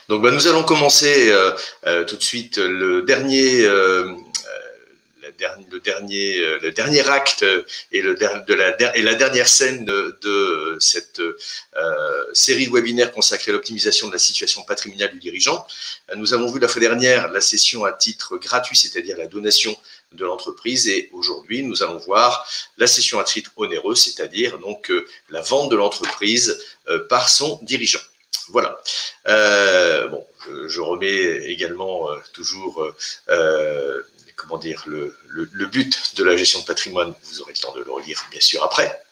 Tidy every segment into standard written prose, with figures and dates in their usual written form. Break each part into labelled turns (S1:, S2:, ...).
S1: Donc, nous allons commencer tout de suite le dernier acte et la dernière scène de cette série de webinaires consacrée à l'optimisation de la situation patrimoniale du dirigeant. Nous avons vu la fois dernière la session à titre gratuit, c'est-à-dire la donation de l'entreprise, et aujourd'hui nous allons voir la session à titre onéreux, c'est-à-dire donc la vente de l'entreprise par son dirigeant. Voilà. Je remets également toujours comment dire, le but de la gestion de patrimoine. Vous aurez le temps de le relire bien sûr après.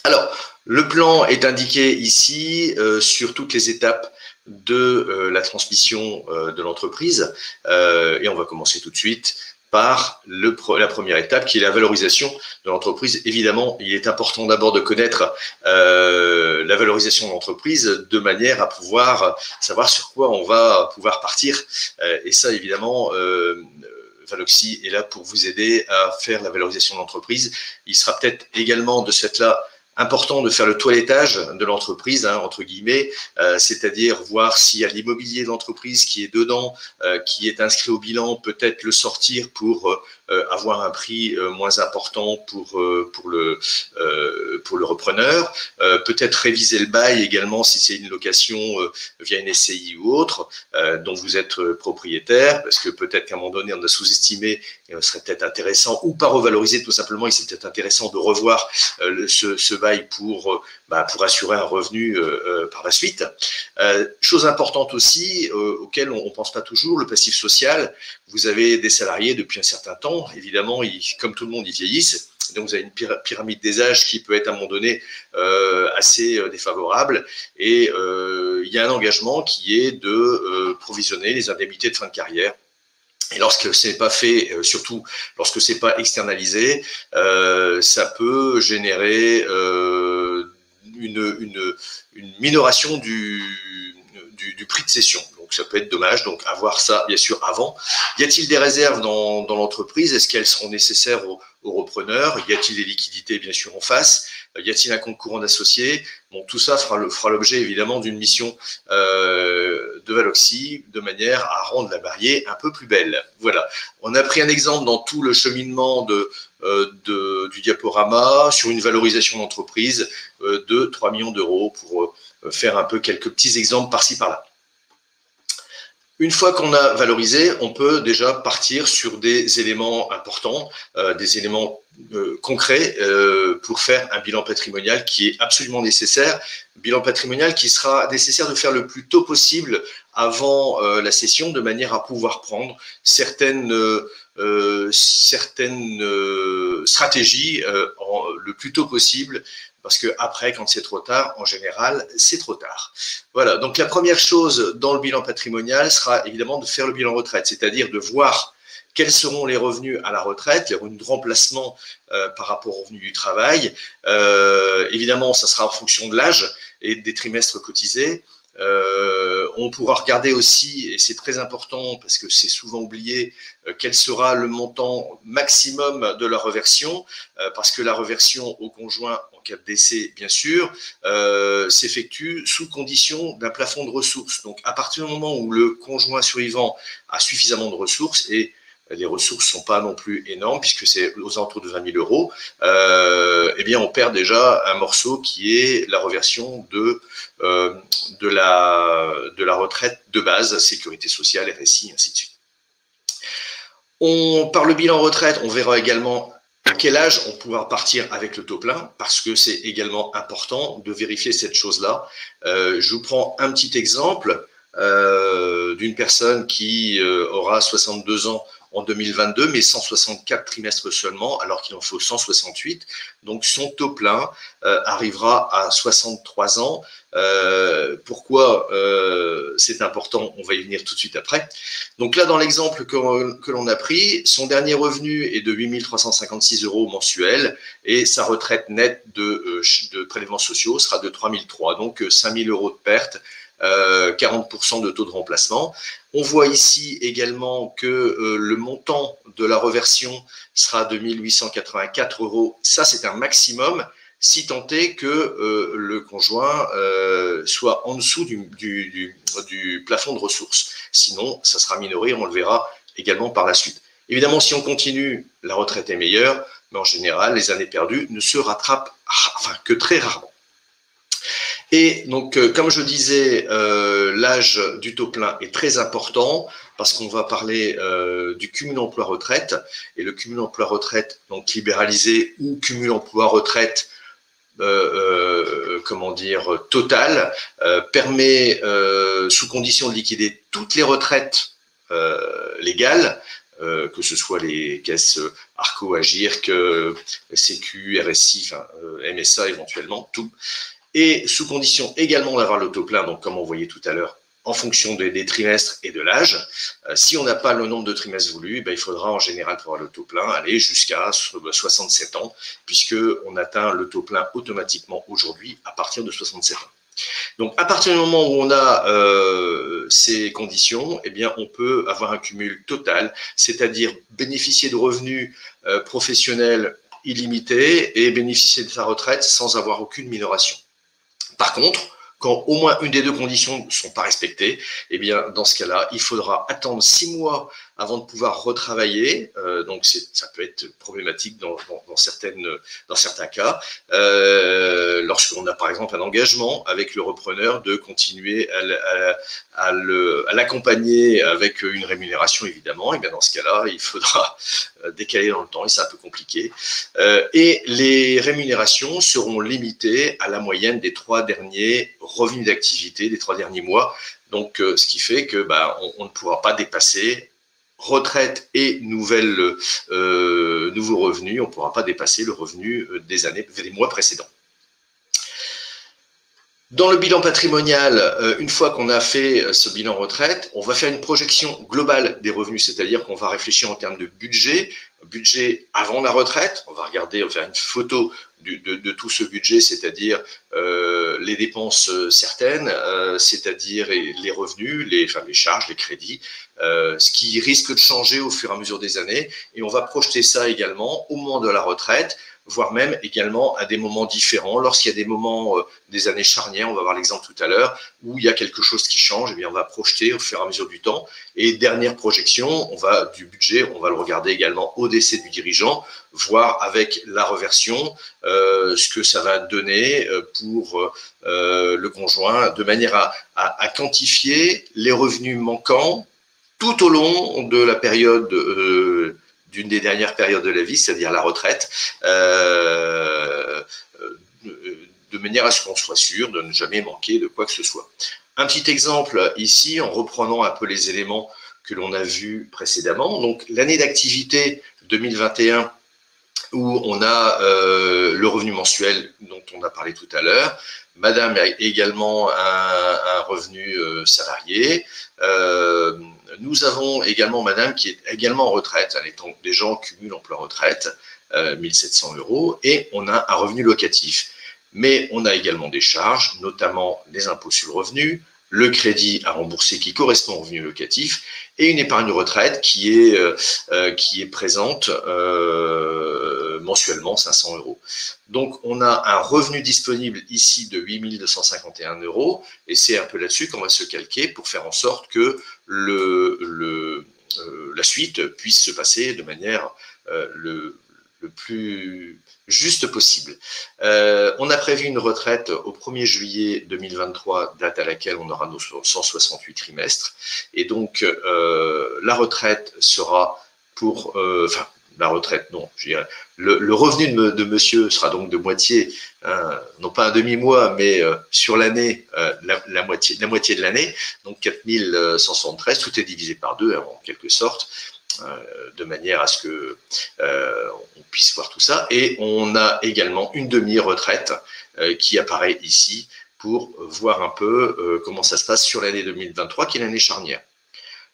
S1: Alors, le plan est indiqué ici sur toutes les étapes de la transmission de l'entreprise, et on va commencer tout de suite par la première étape qui est la valorisation de l'entreprise. Évidemment, il est important d'abord de connaître la valorisation de l'entreprise de manière à pouvoir savoir sur quoi on va pouvoir partir, et ça évidemment Valoxy est là pour vous aider à faire la valorisation de l'entreprise. Il sera peut-être également de ce fait-là important de faire le toilettage de l'entreprise, entre guillemets, c'est-à-dire voir s'il y a l'immobilier de l'entreprise qui est dedans, qui est inscrit au bilan, peut-être le sortir pour avoir un prix moins important pour le repreneur, peut-être réviser le bail également si c'est une location via une SCI ou autre, dont vous êtes propriétaire, parce que peut-être qu'à un moment donné on a sous-estimé, et ce serait peut-être intéressant, ou pas revaloriser tout simplement, il serait peut-être intéressant de revoir ce bail pour assurer un revenu par la suite. Chose importante aussi, auquel on ne pense pas toujours, le passif social. Vous avez des salariés depuis un certain temps, évidemment, comme tout le monde, ils vieillissent. Donc, vous avez une pyramide des âges qui peut être à un moment donné assez défavorable. Et il y a un engagement qui est de provisionner les indemnités de fin de carrière. Et lorsque ce n'est pas fait, surtout lorsque ce n'est pas externalisé, ça peut générer une minoration du prix de cession. Donc, ça peut être dommage. Donc, avoir ça, bien sûr, avant. Y a-t-il des réserves dans l'entreprise? Est-ce qu'elles seront nécessaires aux repreneurs? Y a-t-il des liquidités, bien sûr, en face? Y a-t-il un compte courant d'associés? Bon, tout ça fera l'objet, évidemment, d'une mission de Valoxy, de manière à rendre la mariée un peu plus belle. Voilà. On a pris un exemple dans tout le cheminement du diaporama sur une valorisation d'entreprise de 3 millions d'euros pour faire un peu quelques petits exemples par-ci, par-là. Une fois qu'on a valorisé, on peut déjà partir sur des éléments importants, des éléments concrets pour faire un bilan patrimonial qui est absolument nécessaire. Bilan patrimonial qui sera nécessaire de faire le plus tôt possible avant la session, de manière à pouvoir prendre certaines stratégies le plus tôt possible. Parce que après, quand c'est trop tard, en général, c'est trop tard. Voilà, donc la première chose dans le bilan patrimonial sera évidemment de faire le bilan retraite, c'est-à-dire de voir quels seront les revenus à la retraite, les revenus de remplacement par rapport aux revenus du travail. Évidemment, ça sera en fonction de l'âge et des trimestres cotisés. On pourra regarder aussi, et c'est très important parce que c'est souvent oublié, quel sera le montant maximum de la reversion, parce que la reversion au conjoint en cas de décès, bien sûr, s'effectue sous condition d'un plafond de ressources. Donc, à partir du moment où le conjoint survivant a suffisamment de ressources, et les ressources ne sont pas non plus énormes, puisque c'est aux alentours de 20 000 euros, eh bien, on perd déjà un morceau qui est la reversion de la retraite de base, sécurité sociale, RSI, ainsi de suite. Par le bilan retraite, on verra également à quel âge on pourra partir avec le taux plein, parce que c'est également important de vérifier cette chose-là. Je vous prends un petit exemple d'une personne qui aura 62 ans en 2022, mais 164 trimestres seulement, alors qu'il en faut 168. Donc, son taux plein arrivera à 63 ans. Pourquoi c'est important? On va y venir tout de suite après. Donc là, dans l'exemple que l'on a pris, son dernier revenu est de 8 356 euros mensuels et sa retraite nette de prélèvements sociaux sera de 3 300, donc 5 000 euros de perte. 40% de taux de remplacement. On voit ici également que le montant de la reversion sera de 1 884 euros. Ça, c'est un maximum. si tant est que le conjoint soit en dessous du plafond de ressources. Sinon, ça sera minoré, on le verra également par la suite. Évidemment, si on continue, la retraite est meilleure, mais en général, les années perdues ne se rattrapent que très rarement. Et donc, comme je disais, l'âge du taux plein est très important parce qu'on va parler du cumul emploi-retraite. Et le cumul emploi-retraite, donc libéralisé ou cumul emploi-retraite, total, permet, sous condition de liquider toutes les retraites légales, que ce soit les caisses Arco, Agirc, Sécu, RSI, MSA éventuellement, tout. Et sous condition également d'avoir le taux plein, donc comme on voyait tout à l'heure, en fonction des trimestres et de l'âge. Si on n'a pas le nombre de trimestres voulus, il faudra en général pour avoir le taux plein aller jusqu'à 67 ans, puisqu'on atteint le taux plein automatiquement aujourd'hui à partir de 67 ans. Donc, à partir du moment où on a ces conditions, on peut avoir un cumul total, c'est-à-dire bénéficier de revenus professionnels illimités et bénéficier de sa retraite sans avoir aucune minoration. Par contre, quand au moins une des deux conditions ne sont pas respectées, dans ce cas-là, il faudra attendre 6 mois avant de pouvoir retravailler. Donc, ça peut être problématique dans certains cas. Lorsqu'on a, par exemple, un engagement avec le repreneur de continuer à l'accompagner avec une rémunération, évidemment, dans ce cas-là, il faudra décaler dans le temps et c'est un peu compliqué. Et les rémunérations seront limitées à la moyenne des 3 derniers revenus d'activité, des 3 derniers mois. Donc, ce qui fait que on ne pourra pas dépasser retraite et nouveaux revenus, on ne pourra pas dépasser le revenu des mois précédents. Dans le bilan patrimonial, une fois qu'on a fait ce bilan retraite, on va faire une projection globale des revenus, c'est-à-dire qu'on va réfléchir en termes de budget avant la retraite. On va faire une photo de tout ce budget, c'est-à-dire les dépenses certaines, c'est-à-dire les revenus, les charges, les crédits, ce qui risque de changer au fur et à mesure des années. Et on va projeter ça également au moment de la retraite, voire même également à des moments différents. Lorsqu'il y a des moments, des années charnières, on va voir l'exemple tout à l'heure, où il y a quelque chose qui change, on va projeter au fur et à mesure du temps. Et dernière projection, du budget, on va le regarder également au décès du dirigeant, voir avec la reversion ce que ça va donner pour le conjoint, de manière à quantifier les revenus manquants tout au long de la période d'une des dernières périodes de la vie, c'est-à-dire la retraite, de manière à ce qu'on soit sûr de ne jamais manquer de quoi que ce soit. Un petit exemple ici, en reprenant un peu les éléments que l'on a vus précédemment. Donc, l'année d'activité 2021, où on a le revenu mensuel dont on a parlé tout à l'heure. Madame a également un revenu salarié. Nous avons également Madame qui est également en retraite, elle est déjà en cumul emploi-retraite, 1700 €, et on a un revenu locatif. Mais on a également des charges, notamment les impôts sur le revenu, le crédit à rembourser qui correspond au revenu locatif, et une épargne retraite qui est présente mensuellement, 500 €. Donc, on a un revenu disponible ici de 8 251 €, et c'est un peu là-dessus qu'on va se calquer pour faire en sorte que la suite puisse se passer de manière le plus juste possible. On a prévu une retraite au 1er juillet 2023, date à laquelle on aura nos 168 trimestres. Et donc, la retraite sera pour... la retraite, non, je dirais. Le revenu de monsieur sera donc de moitié, non pas un demi-mois, mais sur l'année, la moitié de l'année, donc 4173, tout est divisé par 2, en quelque sorte, de manière à ce que on puisse voir tout ça. Et on a également une demi-retraite qui apparaît ici pour voir un peu comment ça se passe sur l'année 2023, qui est l'année charnière.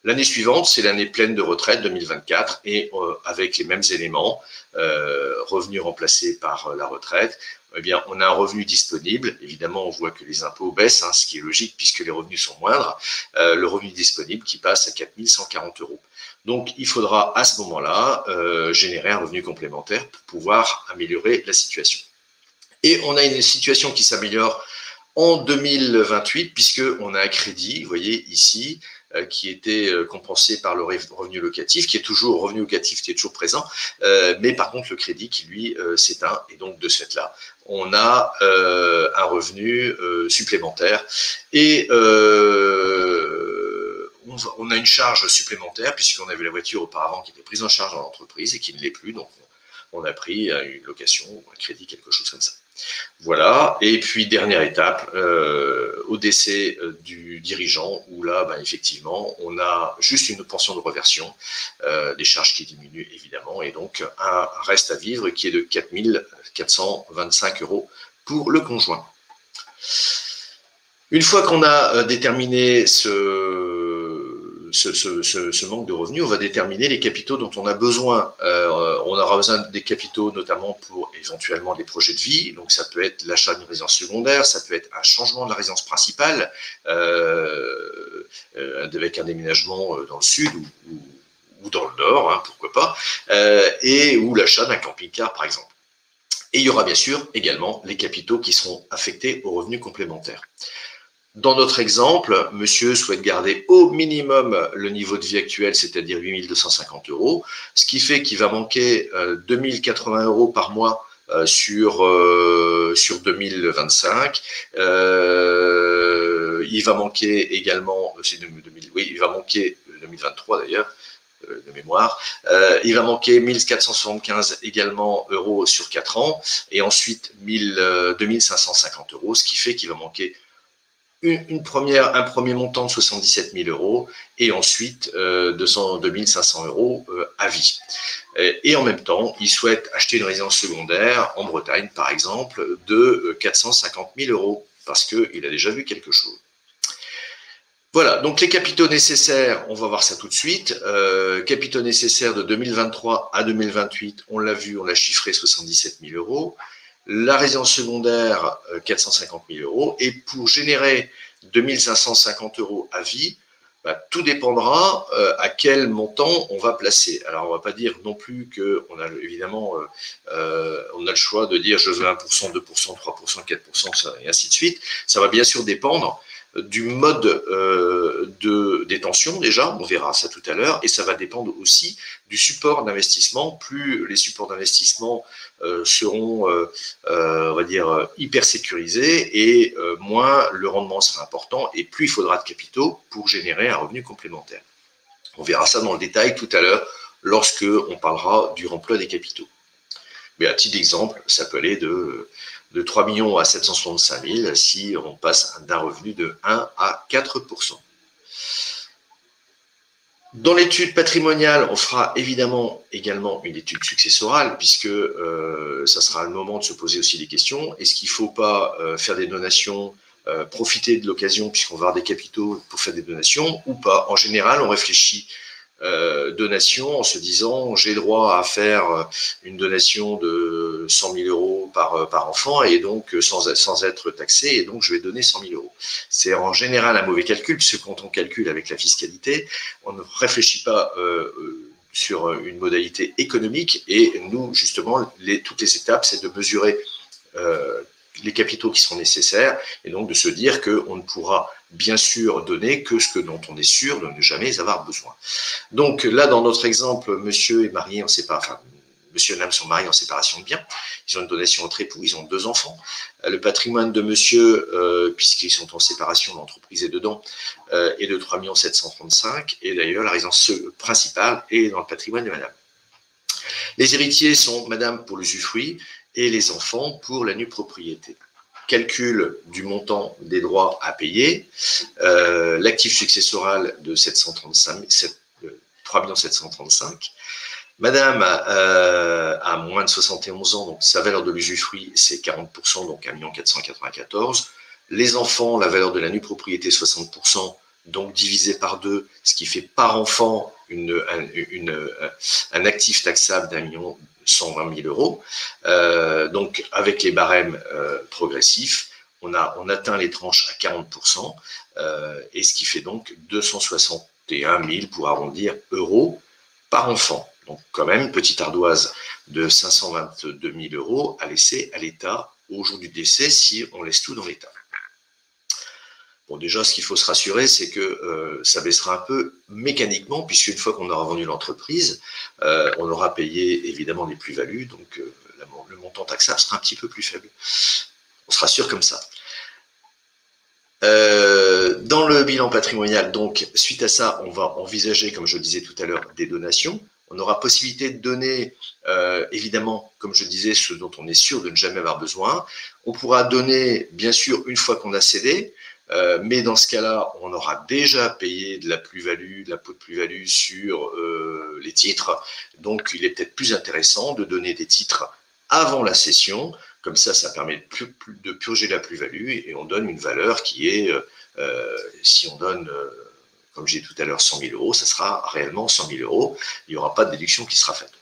S1: L'année suivante, c'est l'année pleine de retraite 2024, et avec les mêmes éléments, revenus remplacés par la retraite, on a un revenu disponible. Évidemment, on voit que les impôts baissent, ce qui est logique puisque les revenus sont moindres. Le revenu disponible qui passe à 4140 €. Donc, il faudra à ce moment-là générer un revenu complémentaire pour pouvoir améliorer la situation. Et on a une situation qui s'améliore en 2028, puisqu'on a un crédit, vous voyez ici, qui était compensé par le revenu locatif, qui est toujours revenu locatif, qui est toujours présent, mais par contre le crédit qui lui s'éteint, et donc de ce fait-là, on a un revenu supplémentaire, et on a une charge supplémentaire, puisqu'on avait la voiture auparavant qui était prise en charge dans l'entreprise et qui ne l'est plus, donc on a pris une location, un crédit, quelque chose comme ça. Voilà, et puis dernière étape, au décès du dirigeant, où là, effectivement, on a juste une pension de reversion, des charges qui diminuent évidemment, et donc un reste à vivre qui est de 4 425 € pour le conjoint. Une fois qu'on a déterminé ce manque de revenus, on va déterminer les capitaux dont on a besoin. On aura besoin des capitaux notamment pour éventuellement des projets de vie, donc ça peut être l'achat d'une résidence secondaire, ça peut être un changement de la résidence principale, avec un déménagement dans le sud ou dans le nord, hein, pourquoi pas, ou l'achat d'un camping-car par exemple. Et il y aura bien sûr également les capitaux qui seront affectés aux revenus complémentaires. Dans notre exemple, monsieur souhaite garder au minimum le niveau de vie actuel, c'est-à-dire 8 250 €, ce qui fait qu'il va manquer 2 080 € par mois sur 2025. Il va manquer également, il va manquer 2023 d'ailleurs, de mémoire, il va manquer 1475 également euros sur 4 ans, et ensuite 2550 €, ce qui fait qu'il va manquer un premier montant de 77 000 €, et ensuite 2500 € à vie. Et en même temps, il souhaite acheter une résidence secondaire en Bretagne, par exemple, de 450 000 €, parce qu'il a déjà vu quelque chose. Voilà, donc les capitaux nécessaires, on va voir ça tout de suite. Capitaux nécessaires de 2023 à 2028, on l'a vu, on l'a chiffré, 77 000 €. La résidence secondaire, 450 000 €. Et pour générer 2550 € à vie, tout dépendra à quel montant on va placer. Alors, on ne va pas dire non plus qu'on a évidemment on a le choix de dire je veux 1%, 2%, 3%, 4%, et ainsi de suite. Ça va bien sûr dépendre du mode de détention déjà, on verra ça tout à l'heure, et ça va dépendre aussi du support d'investissement. Plus les supports d'investissement seront, on va dire, hyper sécurisés, et moins le rendement sera important, et plus il faudra de capitaux pour générer un revenu complémentaire. On verra ça dans le détail tout à l'heure lorsque on parlera du remploi des capitaux. Mais à titre d'exemple, ça peut aller de 3 millions à 765 000 si on passe d'un revenu de 1 à 4%. Dans l'étude patrimoniale, on fera évidemment également une étude successorale, puisque ça sera le moment de se poser aussi des questions. Est-ce qu'il ne faut pas faire des donations, profiter de l'occasion, puisqu'on va avoir des capitaux pour faire des donations, ou pas? En général, on réfléchit donation en se disant j'ai droit à faire une donation de 100 000 € par enfant, et donc sans être taxé, et donc je vais donner 100 000 €. C'est en général un mauvais calcul, puisque quand on calcule avec la fiscalité, on ne réfléchit pas sur une modalité économique, et nous justement toutes les étapes, c'est de mesurer les capitaux qui sont nécessaires, et donc de se dire qu'on ne pourra bien sûr donner que ce dont on est sûr de ne jamais avoir besoin. Donc là, dans notre exemple, monsieur est marié en séparation, enfin, monsieur et madame sont mariés en séparation de biens, ils ont une donation entre époux, ils ont 2 enfants. Le patrimoine de monsieur, puisqu'ils sont en séparation, l'entreprise est dedans, est de 3 735 000, et d'ailleurs la résidence principale est dans le patrimoine de madame. Les héritiers sont madame pour l'usufruit et les enfants pour la nue propriété. Calcul du montant des droits à payer, l'actif successoral de 3 735 000. Madame a moins de 71 ans, donc sa valeur de l'usufruit, c'est 40%, donc 1 494 000. Les enfants, la valeur de la nue propriété, 60%, donc divisé par 2, ce qui fait par enfant un actif taxable d'1 120 000 €. Donc, avec les barèmes progressifs, on atteint les tranches à 40%, et ce qui fait donc 261 000, pour arrondir, euros par enfant. Donc, quand même, une petite ardoise de 522 000 € à laisser à l'État au jour du décès si on laisse tout dans l'état. Bon, déjà, ce qu'il faut se rassurer, c'est que ça baissera un peu mécaniquement, puisqu'une fois qu'on aura vendu l'entreprise, on aura payé évidemment des plus-values, donc le montant taxable sera un petit peu plus faible. On se rassure comme ça. Dans le bilan patrimonial, donc, suite à ça, on va envisager, comme je le disais tout à l'heure, des donations. On aura possibilité de donner, évidemment, comme je disais, ce dont on est sûr de ne jamais avoir besoin. On pourra donner, bien sûr, une fois qu'on a cédé, mais dans ce cas-là, on aura déjà payé de la plus-value, de l'impôt de plus-value sur les titres. Donc, il est peut-être plus intéressant de donner des titres avant la cession. Comme ça permet de purger la plus-value et on donne une valeur qui est, si on donne, comme j'ai dit tout à l'heure, 100 000 euros, ça sera réellement 100 000 euros. Il n'y aura pas de déduction qui sera faite.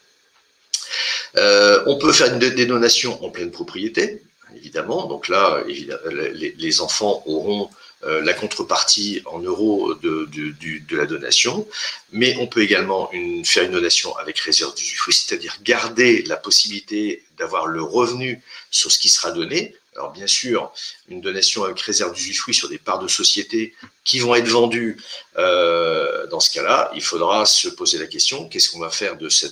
S1: On peut faire des donations en pleine propriété, évidemment. Donc là, les enfants auront la contrepartie en euros de la donation, mais on peut également faire une donation avec réserve d'usufruit, c'est-à-dire garder la possibilité d'avoir le revenu sur ce qui sera donné. Alors bien sûr, une donation avec réserve d'usufruit sur des parts de société qui vont être vendues, dans ce cas-là, il faudra se poser la question, qu'est-ce qu'on va faire de ce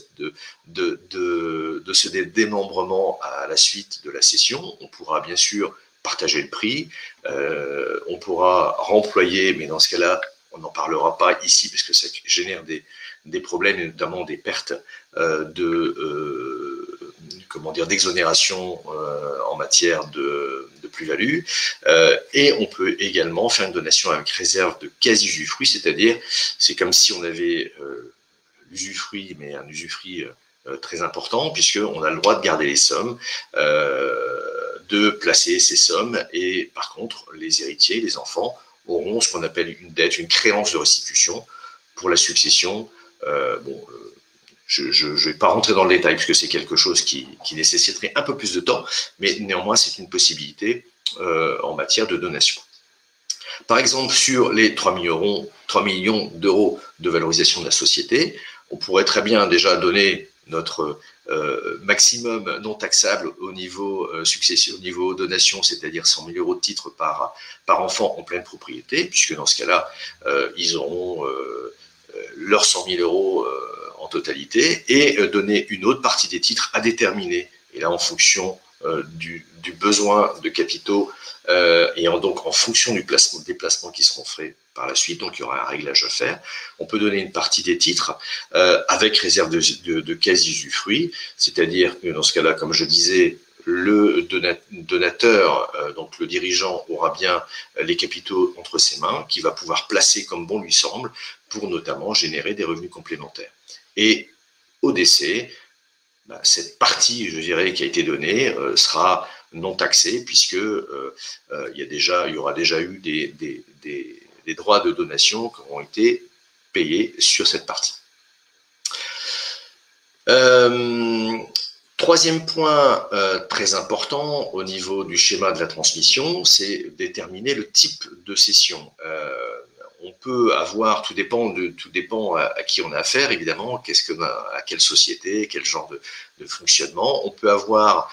S1: démembrement à la suite de la cession? On pourra bien sûr partager le prix, on pourra remployer, mais dans ce cas-là, on n'en parlera pas ici parce que ça génère des problèmes et notamment des pertes d'exonération en matière de plus-value. Et on peut également faire une donation avec réserve de quasi-usufruit, c'est-à-dire c'est comme si on avait l'usufruit, mais un usufruit très important, puisqu'on a le droit de garder les sommes, de placer ces sommes, et par contre, les héritiers, les enfants, auront ce qu'on appelle une dette, une créance de restitution pour la succession. Je ne vais pas rentrer dans le détail, puisque c'est quelque chose qui nécessiterait un peu plus de temps, mais néanmoins, c'est une possibilité en matière de donation. Par exemple, sur les 3 millions d'euros de valorisation de la société, on pourrait très bien déjà donner notre maximum non taxable au niveau succession, au niveau donation, c'est-à-dire 100 000 euros de titres par enfant en pleine propriété, puisque dans ce cas-là, ils auront leurs 100 000 euros en totalité, et donner une autre partie des titres à déterminer, et là en fonction du besoin de capitaux, et donc en fonction des placements qui seront faits par la suite, donc il y aura un réglage à faire. On peut donner une partie des titres avec réserve de quasi-usufruit, c'est-à-dire que dans ce cas-là, comme je disais, le donateur, donc le dirigeant, aura bien les capitaux entre ses mains, qu'il va pouvoir placer comme bon lui semble, pour notamment générer des revenus complémentaires. Et au décès, cette partie, je dirais, qui a été donnée sera non taxée, puisque il y aura déjà eu des droits de donation qui auront été payés sur cette partie. Troisième point très important au niveau du schéma de la transmission, c'est déterminer le type de cession. On peut avoir, tout dépend à qui on a affaire, évidemment, à quelle société, quel genre de fonctionnement. On peut avoir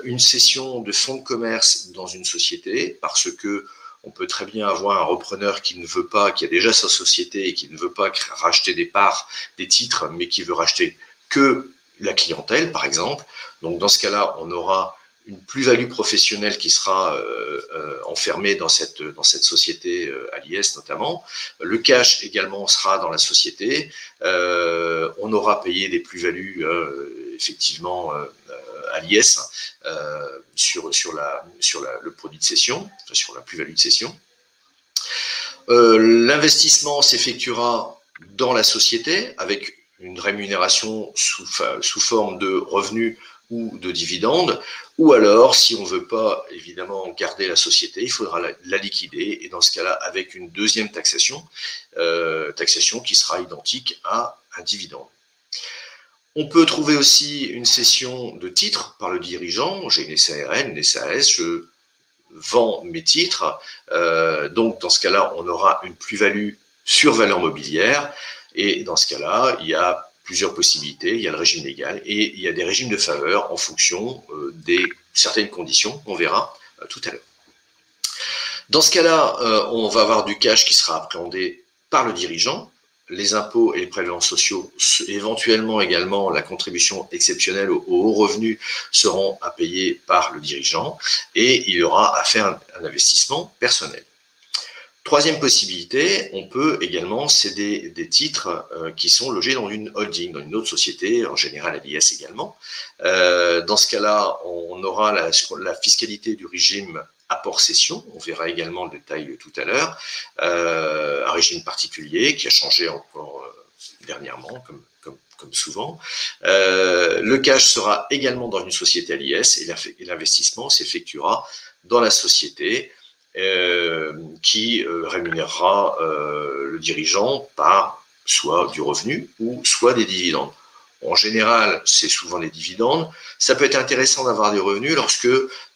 S1: une cession de fonds de commerce dans une société, parce que on peut très bien avoir un repreneur qui a déjà sa société et qui ne veut pas racheter des parts, des titres, mais qui veut racheter que la clientèle, par exemple. Donc, dans ce cas-là, on aura une plus-value professionnelle qui sera enfermée dans cette société à l'IS notamment. Le cash également sera dans la société. On aura payé des plus-values effectivement à l'IS sur le produit de cession, sur la plus-value de cession. L'investissement s'effectuera dans la société avec une rémunération sous forme de revenus ou de dividendes, ou alors, si on ne veut pas évidemment garder la société, il faudra la liquider, et dans ce cas-là, avec une deuxième taxation qui sera identique à un dividende. On peut trouver aussi une cession de titres par le dirigeant. J'ai une SARL, une SAS, je vends mes titres, donc dans ce cas-là, on aura une plus-value sur valeur mobilière, et dans ce cas-là, il y a plusieurs possibilités. Il y a le régime légal et il y a des régimes de faveur en fonction des certaines conditions. On verra tout à l'heure. Dans ce cas-là, on va avoir du cash qui sera appréhendé par le dirigeant, les impôts et les prélèvements sociaux, éventuellement également la contribution exceptionnelle aux hauts revenus seront à payer par le dirigeant et il aura à faire un investissement personnel. Troisième possibilité, on peut également céder des titres qui sont logés dans une holding, dans une autre société, en général à l'IS également. Dans ce cas-là, on aura la fiscalité du régime apport-cession, on verra également le détail tout à l'heure, un régime particulier qui a changé encore dernièrement, comme souvent. Le cash sera également dans une société à l'IS et l'investissement s'effectuera dans la société qui rémunérera le dirigeant par soit du revenu ou soit des dividendes. En général, c'est souvent des dividendes. Ça peut être intéressant d'avoir des revenus lorsque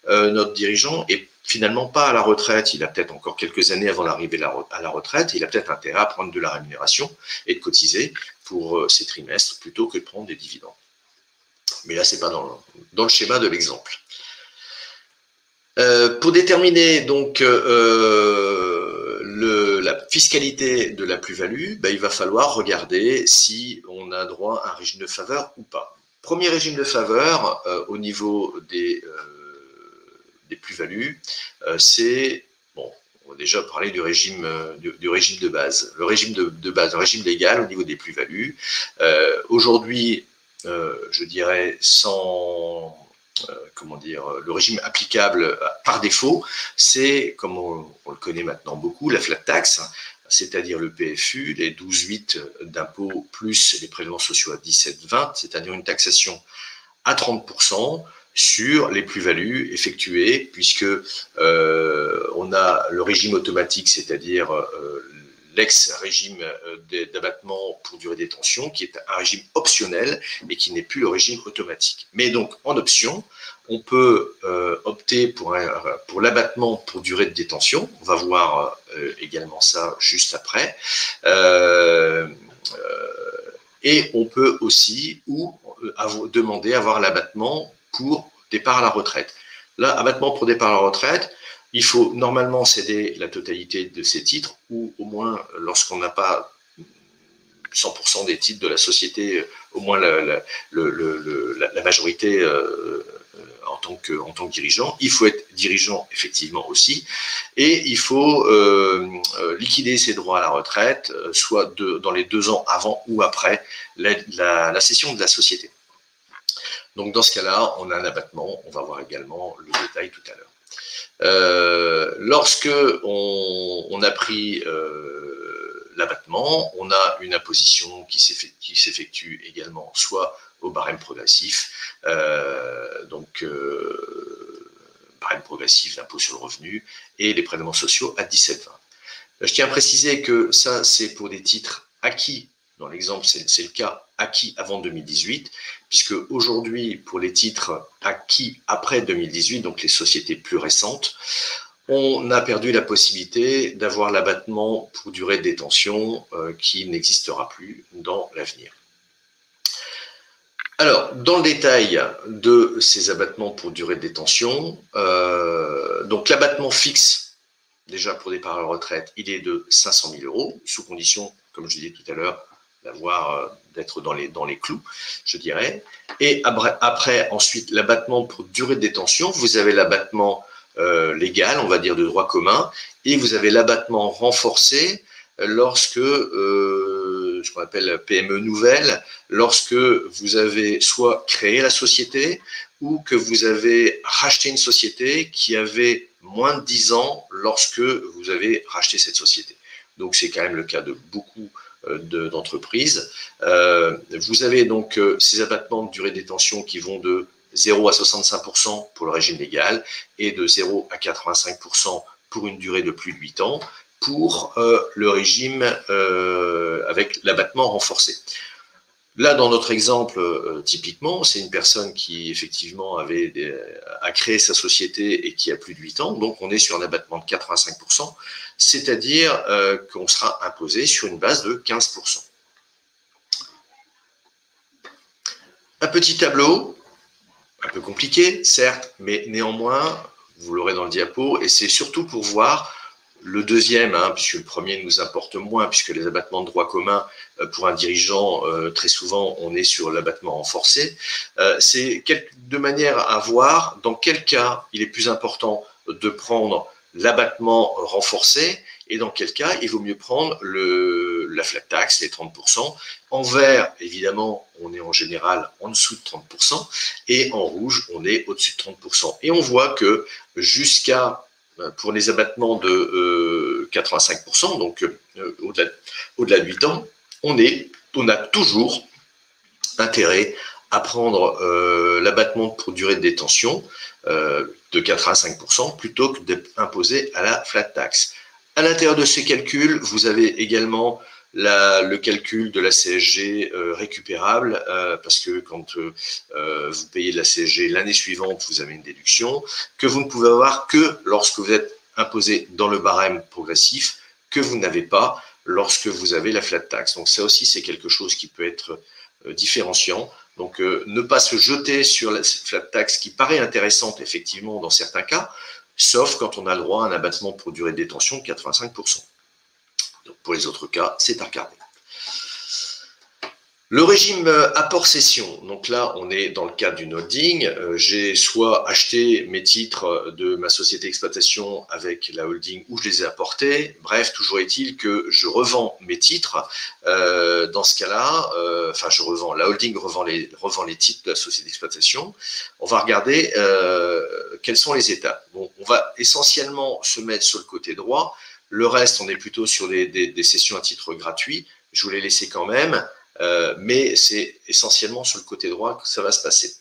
S1: notre dirigeant est finalement pas à la retraite, il a peut-être encore quelques années avant d'arriver à la retraite, il a peut-être intérêt à prendre de la rémunération et de cotiser pour ses trimestres plutôt que de prendre des dividendes. Mais là, c'est pas dans le schéma de l'exemple. Pour déterminer donc la fiscalité de la plus-value, il va falloir regarder si on a droit à un régime de faveur ou pas. Premier régime de faveur au niveau des plus-values, c'est, bon, on va déjà parler du régime de base. Le régime de base, le régime légal au niveau des plus-values. Aujourd'hui, je dirais sans... comment dire, le régime applicable par défaut, c'est, comme on le connaît maintenant beaucoup, la flat tax, c'est-à-dire le PFU, les 12,8 d'impôts plus les prélèvements sociaux à 17,20, c'est-à-dire une taxation à 30% sur les plus-values effectuées, puisque on a le régime automatique, c'est-à-dire l'ex-régime d'abattement pour durée de détention, qui est un régime optionnel et qui n'est plus le régime automatique. Mais donc, en option, on peut opter pour l'abattement pour durée de détention. On va voir également ça juste après. Et on peut aussi demander à avoir l'abattement pour départ à la retraite. Là, abattement pour départ à la retraite, il faut normalement céder la totalité de ces titres, ou au moins, lorsqu'on n'a pas 100% des titres de la société, au moins la majorité en tant que dirigeant. Il faut être dirigeant, effectivement, aussi. Et il faut liquider ses droits à la retraite, soit dans les 2 ans avant ou après la cession de la société. Donc, dans ce cas-là, on a un abattement. On va voir également le détail tout à l'heure. Lorsque on a pris l'abattement, on a une imposition qui s'effectue également soit au barème progressif, barème progressif d'impôt sur le revenu, et les prélèvements sociaux à 17,20. Je tiens à préciser que ça, c'est pour des titres acquis. Dans l'exemple, c'est le cas acquis avant 2018, puisque aujourd'hui, pour les titres acquis après 2018, donc les sociétés plus récentes, on a perdu la possibilité d'avoir l'abattement pour durée de détention qui n'existera plus dans l'avenir. Alors, dans le détail de ces abattements pour durée de détention, donc l'abattement fixe, déjà pour départ à la retraite, il est de 500 000 €, sous condition, comme je disais tout à l'heure, d'être dans les clous, je dirais. Et après, ensuite, l'abattement pour durée de détention, vous avez l'abattement légal, on va dire de droit commun, et vous avez l'abattement renforcé lorsque, ce qu'on appelle PME nouvelle, lorsque vous avez soit créé la société ou que vous avez racheté une société qui avait moins de 10 ans lorsque vous avez racheté cette société. Donc, c'est quand même le cas de beaucoup d'entreprises. Vous avez donc ces abattements de durée de détention qui vont de 0 à 65% pour le régime légal et de 0 à 85% pour une durée de plus de 8 ans pour le régime avec l'abattement renforcé. Là, dans notre exemple, typiquement, c'est une personne qui, effectivement, a créé sa société et qui a plus de 8 ans. Donc, on est sur un abattement de 85%, c'est-à-dire qu'on sera imposé sur une base de 15%. Un petit tableau, un peu compliqué, certes, mais néanmoins, vous l'aurez dans le diapo, et c'est surtout pour voir le deuxième, puisque le premier nous importe moins, puisque les abattements de droit commun, pour un dirigeant, très souvent, on est sur l'abattement renforcé. C'est de manière à voir dans quel cas il est plus important de prendre l'abattement renforcé et dans quel cas il vaut mieux prendre la flat tax, les 30%. En vert, évidemment, on est en général en dessous de 30% et en rouge, on est au-dessus de 30%. Et on voit que jusqu'à pour les abattements de 85%, donc au-delà de 8 ans, on a toujours intérêt à prendre l'abattement pour durée de détention de 85% plutôt que d'imposer à la flat tax. À l'intérieur de ces calculs, vous avez également le calcul de la CSG récupérable, parce que quand vous payez de la CSG l'année suivante, vous avez une déduction que vous ne pouvez avoir que lorsque vous êtes imposé dans le barème progressif, que vous n'avez pas lorsque vous avez la flat tax. Donc ça aussi, c'est quelque chose qui peut être différenciant. Donc ne pas se jeter sur la flat tax qui paraît intéressante effectivement dans certains cas, sauf quand on a le droit à un abattement pour durée de détention de 85%. Donc pour les autres cas, c'est à regarder. Le régime apport-cession, donc là on est dans le cadre d'une holding, j'ai soit acheté mes titres de ma société d'exploitation avec la holding ou je les ai apportés, bref, toujours est-il que je revends mes titres, dans ce cas-là, la holding revend les titres de la société d'exploitation. On va regarder quelles sont les étapes. Bon, on va essentiellement se mettre sur le côté droit, le reste on est plutôt sur des cessions à titre gratuit, je vous les laisse quand même. Mais c'est essentiellement sur le côté droit que ça va se passer.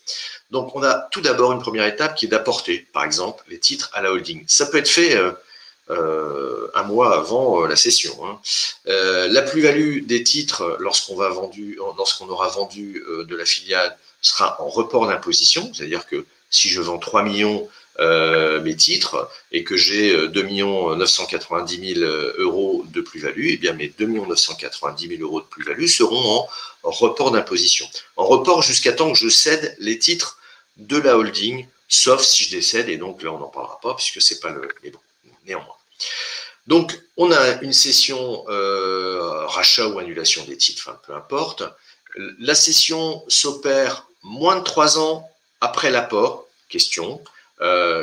S1: Donc, on a tout d'abord une première étape qui est d'apporter, par exemple, les titres à la holding. Ça peut être fait un mois avant la cession. La plus-value des titres, lorsqu'on aura vendu de la filiale, sera en report d'imposition, c'est-à-dire que si je vends 3 millions mes titres et que j'ai 2 990 000 euros de plus-value, eh bien mes 2 990 000 euros de plus-value seront en report d'imposition. En report jusqu'à temps que je cède les titres de la holding, sauf si je décède, et donc là on n'en parlera pas puisque c'est pas le... Mais bon, néanmoins. Donc on a une cession rachat ou annulation des titres, enfin peu importe. La cession s'opère moins de 3 ans après l'apport, question.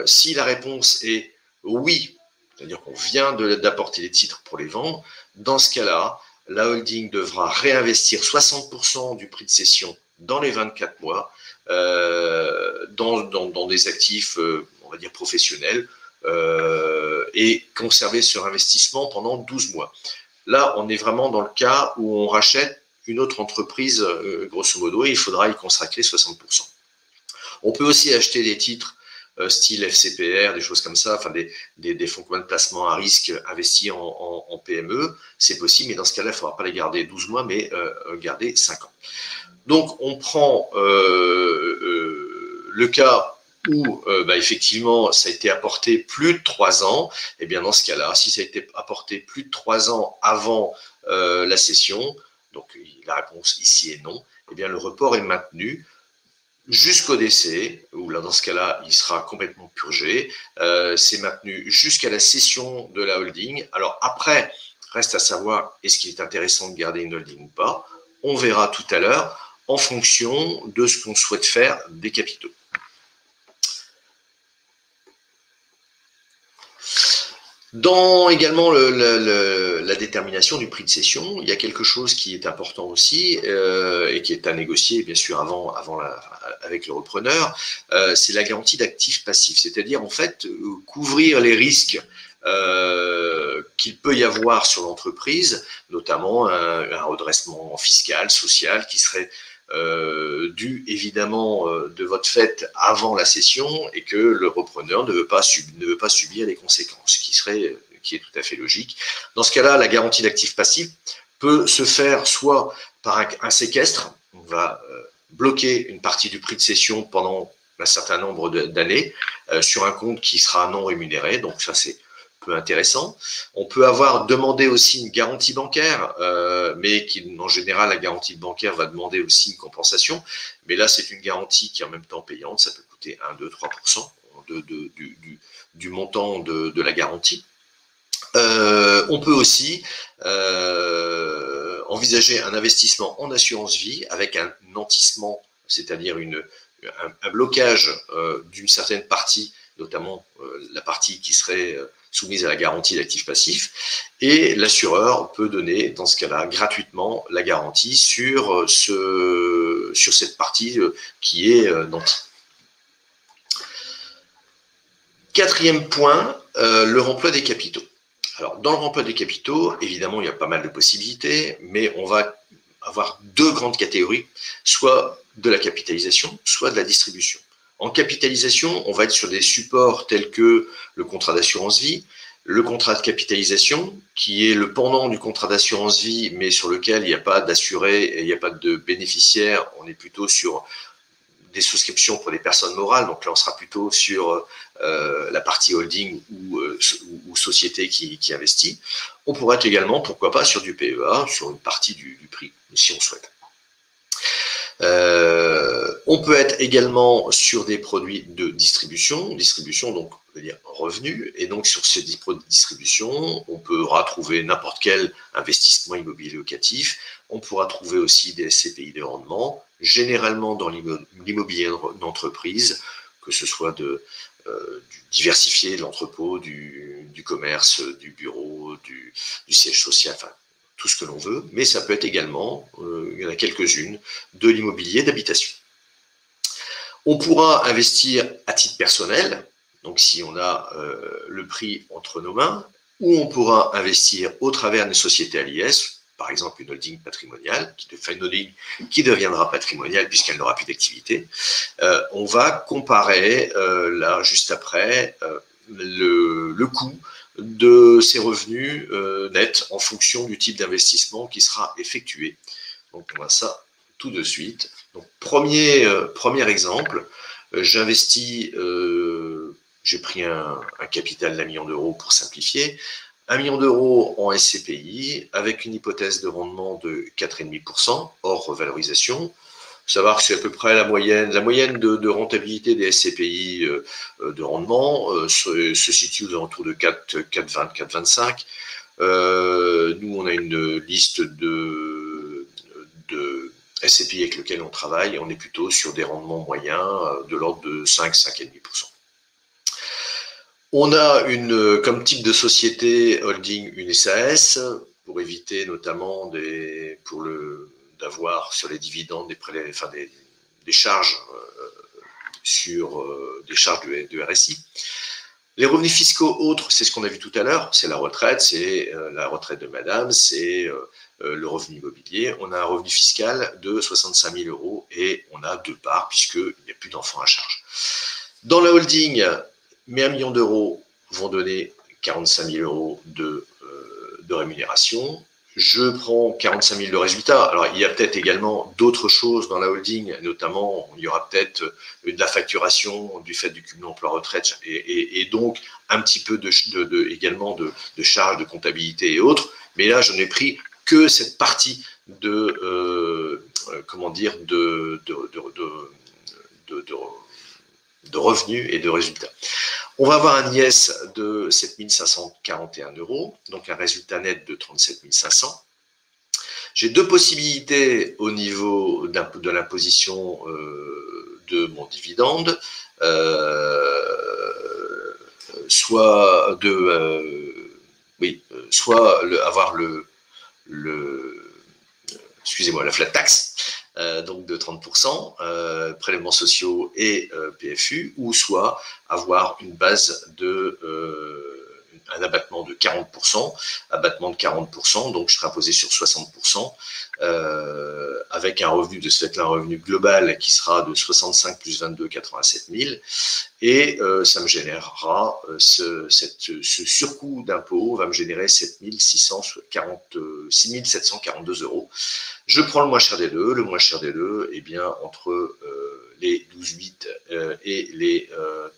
S1: Si la réponse est oui, c'est-à-dire qu'on vient d'apporter les titres pour les vendre, dans ce cas-là, la holding devra réinvestir 60% du prix de cession dans les 24 mois dans des actifs, on va dire, professionnels et conserver ce investissement pendant 12 mois. Là, on est vraiment dans le cas où on rachète une autre entreprise, grosso modo, et il faudra y consacrer 60%. On peut aussi acheter des titres style FCPR, des choses comme ça, enfin des fonds communs de placement à risque investis en PME, c'est possible, mais dans ce cas-là, il ne faudra pas les garder 12 mois, mais garder 5 ans. Donc, on prend le cas où, effectivement, ça a été apporté plus de 3 ans, et bien dans ce cas-là, si ça a été apporté plus de 3 ans avant la cession, donc la réponse ici est non, et bien le report est maintenu jusqu'au décès, où là, dans ce cas-là, il sera complètement purgé. C'est maintenu jusqu'à la cession de la holding. Alors après, reste à savoir, est-ce qu'il est intéressant de garder une holding ou pas? On verra tout à l'heure, en fonction de ce qu'on souhaite faire des capitaux. Dans également la détermination du prix de cession, il y a quelque chose qui est important aussi et qui est à négocier bien sûr avec le repreneur, c'est la garantie d'actifs passifs, c'est-à-dire en fait couvrir les risques qu'il peut y avoir sur l'entreprise, notamment un redressement fiscal, social qui serait dû évidemment de votre fait avant la cession et que le repreneur ne veut pas subir les conséquences, qui est tout à fait logique. Dans ce cas-là, la garantie d'actifs passifs peut se faire soit par un séquestre, on va bloquer une partie du prix de cession pendant un certain nombre d'années sur un compte qui sera non rémunéré, donc ça c'est peu intéressant. On peut avoir demandé aussi une garantie bancaire, mais en général, la garantie bancaire va demander aussi une compensation. Mais là, c'est une garantie qui est en même temps payante. Ça peut coûter 1, 2, 3% du montant de la garantie. On peut aussi envisager un investissement en assurance vie avec un nantissement, c'est-à-dire un blocage d'une certaine partie, notamment la partie qui serait soumise à la garantie d'actifs passifs, et l'assureur peut donner, dans ce cas-là, gratuitement la garantie sur cette partie qui est nantie. Quatrième point, le remploi des capitaux. Alors, dans le remploi des capitaux, évidemment, il y a pas mal de possibilités, mais on va avoir deux grandes catégories, soit de la capitalisation, soit de la distribution. En capitalisation, on va être sur des supports tels que le contrat d'assurance vie, le contrat de capitalisation, qui est le pendant du contrat d'assurance vie, mais sur lequel il n'y a pas d'assuré et il n'y a pas de bénéficiaire. On est plutôt sur des souscriptions pour des personnes morales, donc là on sera plutôt sur la partie holding ou société qui investit. On pourrait être également, pourquoi pas, sur du PEA, sur une partie du prix, si on souhaite. On peut être également sur des produits de distribution, donc on veut dire revenus, et donc sur ces produits de distribution, on pourra trouver n'importe quel investissement immobilier locatif, on pourra trouver aussi des SCPI de rendement, généralement dans l'immobilier d'entreprise, que ce soit du diversifié, de l'entrepôt, du commerce, du bureau, du siège social, enfin tout ce que l'on veut, mais ça peut être également, il y en a quelques-unes, de l'immobilier d'habitation. On pourra investir à titre personnel, donc si on a le prix entre nos mains, ou on pourra investir au travers d'une société à l'IS, par exemple une holding patrimoniale, qui deviendra patrimoniale puisqu'elle n'aura plus d'activité. On va comparer, là, juste après, le coût de ces revenus nets en fonction du type d'investissement qui sera effectué. Donc, on va ça tout de suite. Donc, premier exemple, j'investis, j'ai pris un capital d'1 million d'euros pour simplifier, 1 million d'euros en SCPI avec une hypothèse de rendement de 4,5% hors revalorisation. Savoir que c'est à peu près la moyenne de rentabilité des SCPI de rendement se situe aux alentours de 4,20, 4,25. Nous, on a une liste de SCPI avec lesquels on travaille, et on est plutôt sur des rendements moyens de l'ordre de 5, 5,5%. On a comme type de société holding une SAS, pour éviter notamment d'avoir sur les dividendes des charges sur des charges de RSI. Les revenus fiscaux autres, c'est ce qu'on a vu tout à l'heure, c'est la retraite, c'est la retraite de madame, c'est le revenu immobilier. On a un revenu fiscal de 65 000 euros et on a deux parts puisqu'il n'y a plus d'enfants à charge. Dans la holding, mes 1 million d'euros vont donner 45 000 euros de rémunération. Je prends 45 000 de résultats. Alors, il y a peut-être également d'autres choses dans la holding, notamment, il y aura peut-être de la facturation du fait du cumul emploi-retraite et donc un petit peu également de charges de comptabilité et autres. Mais là, je n'ai pris que cette partie de revenus et de résultats. On va avoir un IS de 7 541 euros, donc un résultat net de 37 500. J'ai deux possibilités au niveau de l'imposition de mon dividende, soit avoir la flat tax, donc de 30%, prélèvements sociaux et PFU, ou soit avoir une base un abattement de 40%, donc je serai imposé sur 60%, avec un revenu de ce fait-là, un revenu global qui sera de 65 plus 22, 87 000, et ça me générera, ce surcoût d'impôt va me générer 6 742 euros. Je prends le moins cher des deux. Le moins cher des deux, eh bien, entre les 12,8 et les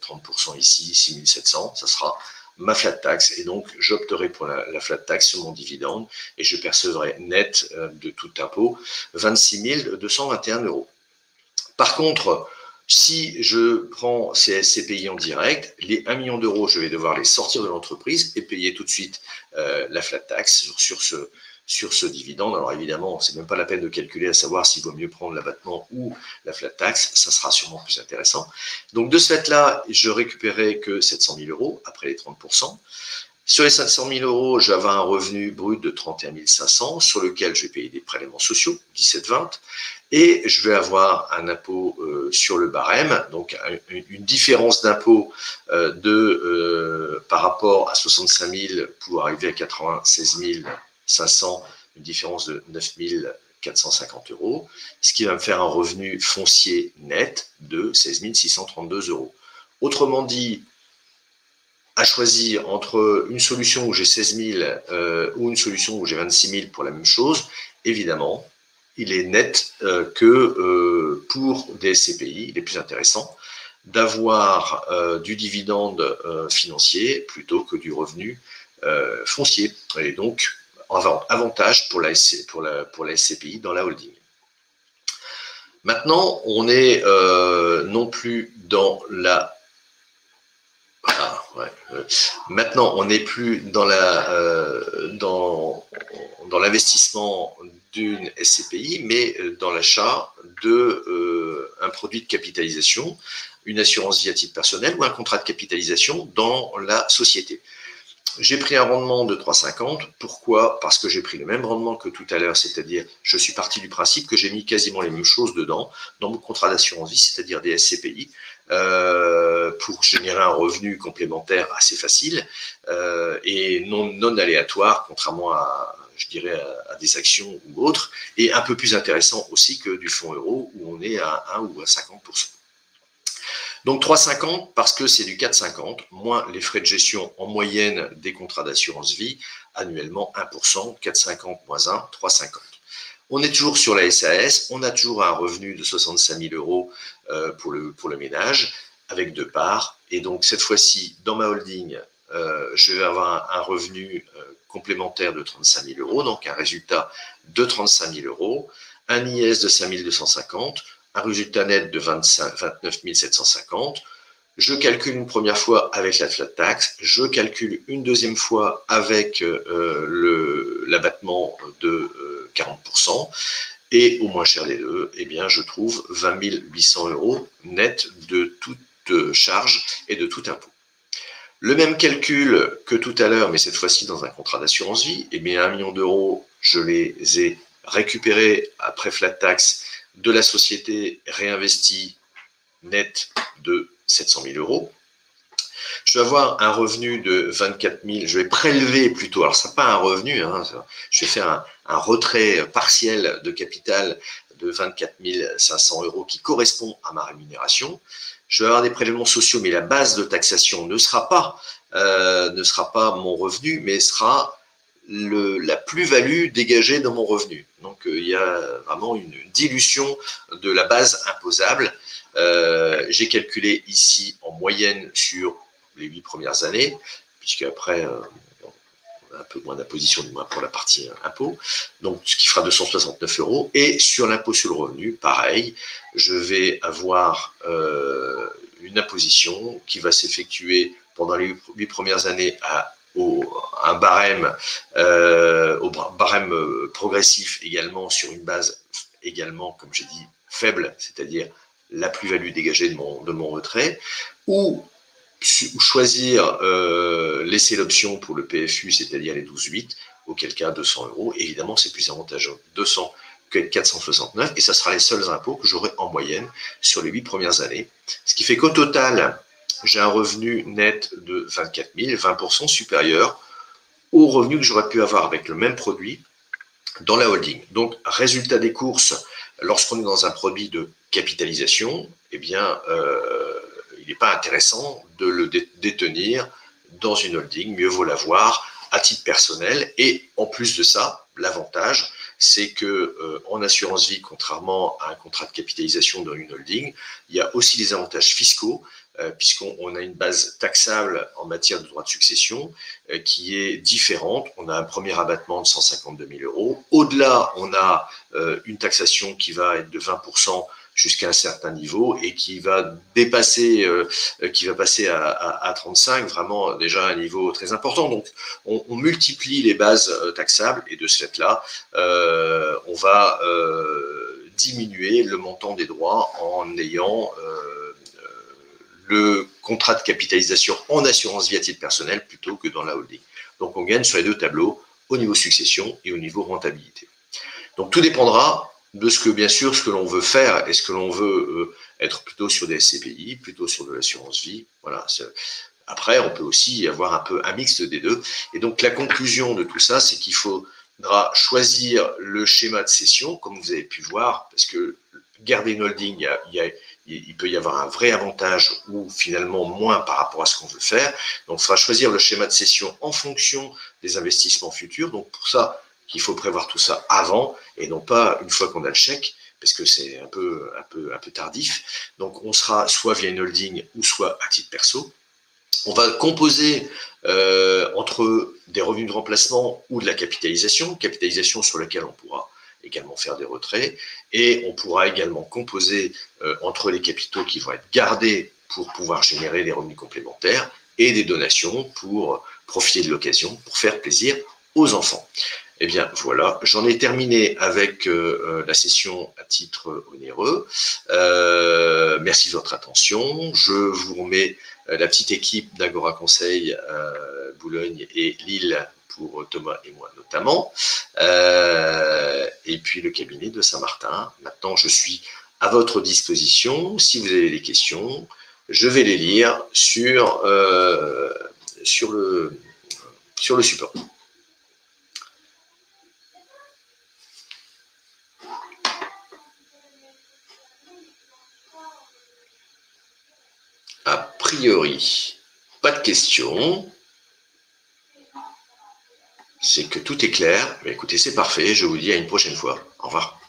S1: 30% ici, 6 700, ça sera ma flat tax, et donc j'opterai pour la flat tax sur mon dividende, et je percevrai net de tout impôt 26 221 €. Par contre, si je prends ces SCPI en direct, les 1 million d'euros, je vais devoir les sortir de l'entreprise et payer tout de suite la flat tax sur ce dividende. Alors évidemment, c'est même pas la peine de calculer à savoir s'il vaut mieux prendre l'abattement ou la flat tax, ça sera sûrement plus intéressant. Donc de ce fait-là, je récupérerai que 700 000 € après les 30%. Sur les 500 000 €, j'avais un revenu brut de 31 500 sur lequel je vais payer des prélèvements sociaux, 17,20, et je vais avoir un impôt sur le barème, donc une différence d'impôt par rapport à 65 000 pour arriver à 96 500, une différence de 9 450 €, ce qui va me faire un revenu foncier net de 16 632 €. Autrement dit, à choisir entre une solution où j'ai 16 000 ou une solution où j'ai 26 000 pour la même chose, évidemment, il est net que pour des SCPI, il est plus intéressant d'avoir du dividende financier plutôt que du revenu foncier. Et donc, avantage pour la SCPI dans la holding. Maintenant, on est non plus dans la... Maintenant, on n'est plus dans l'investissement d'une SCPI, mais dans l'achat d'un produit de capitalisation, une assurance vie à titre personnel ou un contrat de capitalisation dans la société. J'ai pris un rendement de 3,50. Pourquoi? Parce que j'ai pris le même rendement que tout à l'heure, c'est-à-dire je suis parti du principe que j'ai mis quasiment les mêmes choses dedans dans mon contrat d'assurance vie, c'est-à-dire des SCPI, pour générer un revenu complémentaire assez facile et non aléatoire, contrairement à, je dirais, à des actions ou autres, et un peu plus intéressant aussi que du fonds euro où on est à 1 ou à 50%. Donc 3,50 parce que c'est du 4,50 moins les frais de gestion en moyenne des contrats d'assurance vie, annuellement 1%, 4,50 moins 1, 3,50. On est toujours sur la SAS, on a toujours un revenu de 65 000 € pour le ménage, avec 2 parts. Et donc cette fois-ci, dans ma holding, je vais avoir un revenu complémentaire de 35 000 €, donc un résultat de 35 000 €, un IS de 5 250, un résultat net de 29 750. Je calcule une première fois avec la flat tax, je calcule une deuxième fois avec l'abattement de 40%, et au moins cher des deux, eh bien, je trouve 20 800 € net de toute charge et de tout impôt. Le même calcul que tout à l'heure, mais cette fois-ci dans un contrat d'assurance vie, eh bien 1 million d'euros, je les ai récupérés après flat tax de la société, réinvestis net de 700 000 €. Je vais avoir un revenu de 24 000, je vais prélever plutôt, alors ça n'est pas un revenu, hein, je vais faire un retrait partiel de capital de 24 500 € qui correspond à ma rémunération. Je vais avoir des prélèvements sociaux, mais la base de taxation ne sera pas mon revenu, mais sera la plus-value dégagée dans mon revenu. Donc, il y a vraiment une dilution de la base imposable. J'ai calculé ici en moyenne sur les 8 premières années, puisqu'après, on a un peu moins d'imposition, du moins pour la partie impôt, donc ce qui fera 269 €. Et sur l'impôt sur le revenu, pareil, je vais avoir une imposition qui va s'effectuer pendant les 8 premières années au barème progressif également, sur une base également, comme j'ai dit, faible, c'est-à-dire la plus-value dégagée de mon retrait, ou choisir, laisser l'option pour le PFU, c'est-à-dire les 12,8, auquel cas 200 €. Évidemment, c'est plus avantageux 200 que 469, et ça sera les seuls impôts que j'aurai en moyenne sur les 8 premières années. Ce qui fait qu'au total, j'ai un revenu net de 24 000, 20% supérieur au revenu que j'aurais pu avoir avec le même produit dans la holding. Donc, résultat des courses, lorsqu'on est dans un produit de capitalisation, eh bien, il n'est pas intéressant de le détenir dans une holding. Mieux vaut l'avoir à titre personnel. Et en plus de ça, l'avantage, c'est que en assurance vie, contrairement à un contrat de capitalisation dans une holding, il y a aussi des avantages fiscaux, puisqu'on a une base taxable en matière de droit de succession qui est différente. On a un premier abattement de 152 000 €. Au-delà, on a une taxation qui va être de 20% jusqu'à un certain niveau et qui va dépasser, qui va passer à 35, vraiment déjà un niveau très important. Donc, on multiplie les bases taxables et de ce fait-là, on va diminuer le montant des droits en ayant le contrat de capitalisation en assurance vie à titre personnel plutôt que dans la holding. Donc, on gagne sur les deux tableaux, au niveau succession et au niveau rentabilité. Donc, tout dépendra de ce que, bien sûr, ce que l'on veut faire. Est-ce que l'on veut être plutôt sur des SCPI, plutôt sur de l'assurance vie? Voilà. Après, on peut aussi avoir un peu un mixte des deux. Et donc, la conclusion de tout ça, c'est qu'il faudra choisir le schéma de cession, comme vous avez pu voir, parce que garder une holding, il peut y avoir un vrai avantage ou finalement moins par rapport à ce qu'on veut faire. Donc, il faudra choisir le schéma de cession en fonction des investissements futurs. Donc, pour ça, il faut prévoir tout ça avant et non pas une fois qu'on a le chèque, parce que c'est un peu tardif. Donc, on sera soit via une holding ou soit à titre perso. On va composer entre des revenus de remplacement ou de la capitalisation sur laquelle on pourra également faire des retraits, et on pourra également composer entre les capitaux qui vont être gardés pour pouvoir générer des revenus complémentaires et des donations pour profiter de l'occasion, pour faire plaisir aux enfants. Eh bien voilà, j'en ai terminé avec la session à titre onéreux. Merci de votre attention. Je vous remets la petite équipe d'Agora Conseil Boulogne et Lille pour Thomas et moi notamment, et puis le cabinet de Saint-Martin. Maintenant, je suis à votre disposition. Si vous avez des questions, je vais les lire sur le support. A priori, pas de questions. C'est que tout est clair. Mais écoutez, c'est parfait. Je vous dis à une prochaine fois. Au revoir.